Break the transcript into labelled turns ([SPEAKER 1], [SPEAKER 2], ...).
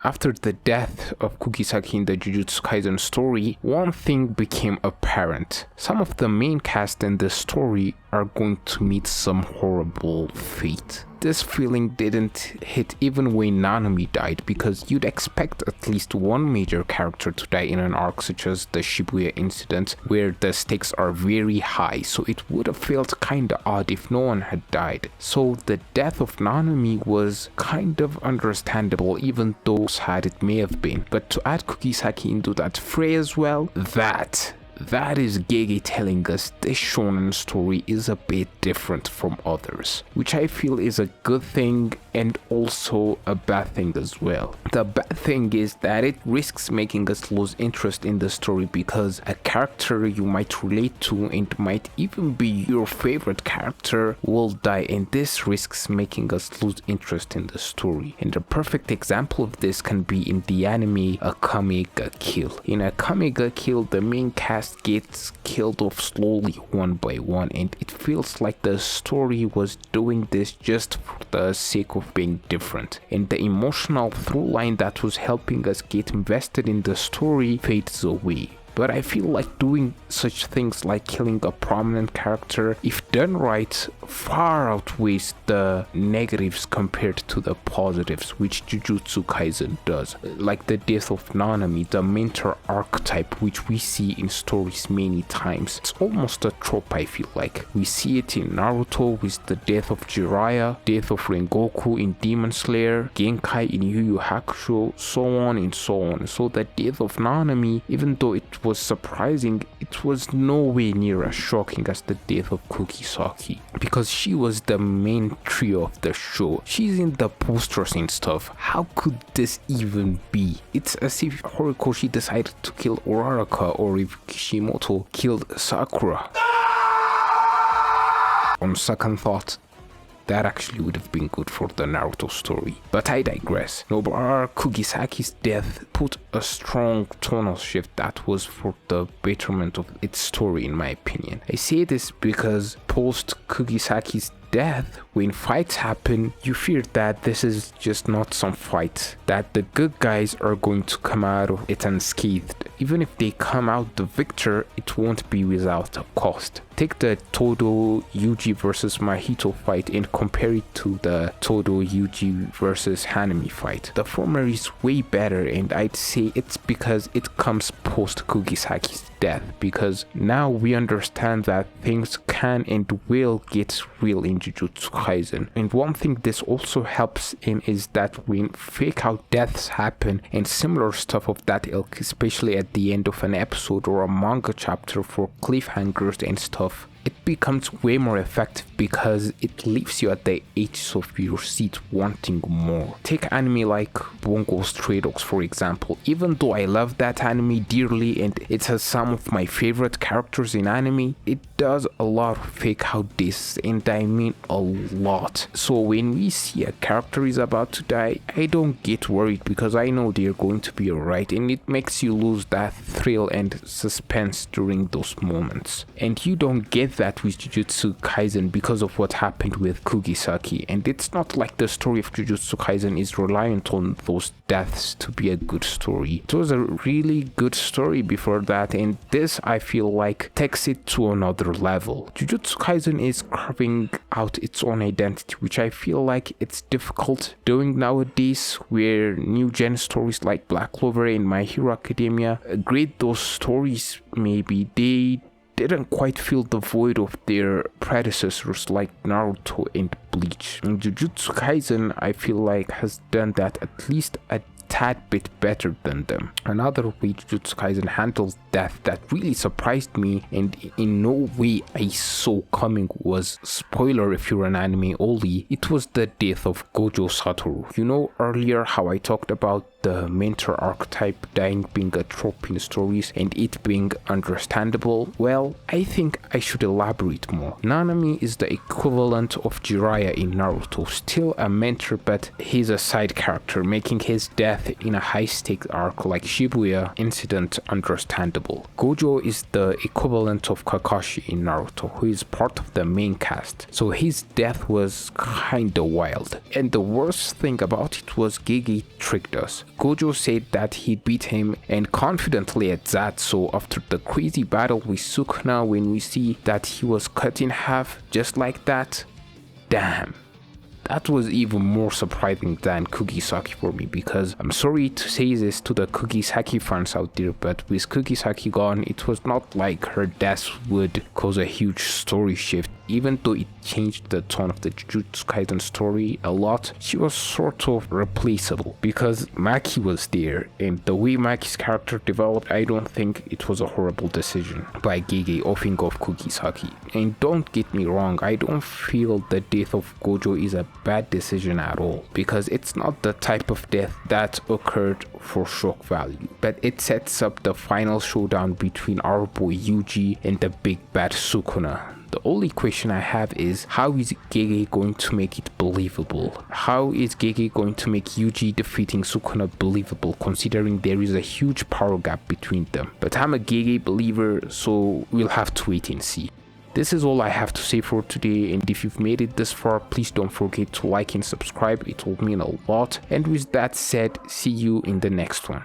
[SPEAKER 1] After the death of Kugisaki in the Jujutsu Kaisen story, one thing became apparent. Some of the main cast in the story are going to meet some horrible fate. This feeling didn't hit even when Nanami died, because you'd expect at least one major character to die in an arc such as the Shibuya incident, where the stakes are very high, so it would have felt kinda odd if no one had died. So the death of Nanami was kind of understandable, even though sad it may have been. But to add Kugisaki into that fray as well, that is Gege telling us this shonen story is a bit different from others, which I feel is a good thing and also a bad thing as well. The bad thing is that it risks making us lose interest in the story because a character you might relate to and might even be your favorite character will die, and this risks making us lose interest in the story. And a perfect example of this can be in the anime Akame ga Kill. In Akame ga Kill, the main cast gets killed off slowly one by one, and it feels like the story was doing this just for the sake of being different, and the emotional through line that was helping us get invested in the story fades away. But I feel like doing such things like killing a prominent character, if done right, far outweighs the negatives compared to the positives, which Jujutsu Kaisen does. Like the death of Nanami, the mentor archetype, which we see in stories many times. It's almost a trope, I feel like. We see it in Naruto with the death of Jiraiya, death of Rengoku in Demon Slayer, Genkai in Yu Yu Hakusho, so on and so on. So the death of Nanami, even though it was surprising, it was nowhere near as shocking as the death of Kugisaki, because she was the main trio of the show. She's in the posters and stuff. How could this even be? It's as if Horikoshi decided to kill Uraraka, or if Kishimoto killed Sakura. On second thought, that actually would have been good for the Naruto story. But I digress. Nobara Kugisaki's death put a strong tonal shift that was for the betterment of its story, in my opinion. I say this because post Kugisaki's death, when fights happen, you fear that this is just not some fight, that the good guys are going to come out of it unscathed. Even if they come out the victor, it won't be without a cost. Take the Todo Yuji versus Mahito fight and compare it to the Todo Yuji versus Hanami fight. The former is way better, and I'd say it's because it comes post Kugisaki's death, because now we understand that things can and will get real in Jujutsu Kaisen. And one thing this also helps in is that when fake out deaths happen and similar stuff of that ilk, especially at the end of an episode or a manga chapter for cliffhangers and stuff, it becomes way more effective because it leaves you at the edge of your seat wanting more. Take anime like Bungo Stray Dogs for example. Even though I love that anime dearly and it has some of my favorite characters in anime, it does a lot of fake out deaths, and I mean a lot. So when we see a character is about to die, I don't get worried because I know they're going to be alright, and it makes you lose that thrill and suspense during those moments. And you don't get that with Jujutsu Kaisen because of what happened with Kugisaki, and it's not like the story of Jujutsu Kaisen is reliant on those deaths to be a good story. It was a really good story before that, and this I feel like takes it to another level. Jujutsu Kaisen is carving out its own identity, which I feel like it's difficult doing nowadays, where new gen stories like Black Clover and My Hero Academia, grade those stories maybe, they didn't quite fill the void of their predecessors like Naruto and Bleach. And Jujutsu Kaisen, I feel like, has done that at least a tad bit better than them. Another way Jujutsu Kaisen handles death that really surprised me and in no way I saw coming was, spoiler if you're an anime only, it was the death of Gojo Satoru. You know earlier how I talked about the mentor archetype dying being a trope in stories and it being understandable? Well, I think I should elaborate more. Nanami is the equivalent of Jiraiya in Naruto, still a mentor, but he's a side character, making his death in a high-stakes arc like Shibuya incident understandable. Gojo is the equivalent of Kakashi in Naruto, who is part of the main cast, so his death was kinda wild. And the worst thing about it was Gege tricked us. Gojo said that he beat him, and confidently at that. So after the crazy battle with Sukuna, when we see that he was cut in half just like that, damn. That was even more surprising than Kugisaki for me, because I'm sorry to say this to the Kugisaki fans out there, but with Kugisaki gone, it was not like her death would cause a huge story shift. Even though it changed the tone of the Jujutsu Kaisen story a lot, she was sort of replaceable because Maki was there, and the way Maki's character developed, I don't think it was a horrible decision by Gege offing off Kugisaki. And don't get me wrong, I don't feel the death of Gojo is a bad decision at all, because it's not the type of death that occurred for shock value, but it sets up the final showdown between our boy Yuji and the big bad Sukuna. The only question I have is, how is Gege going to make it believable? How is Gege going to make Yuji defeating Sukuna believable, considering there is a huge power gap between them? But I'm a Gege believer, so we'll have to wait and see. This is all I have to say for today, and if you've made it this far, please don't forget to like and subscribe. It will mean a lot. And with that said, see you in the next one.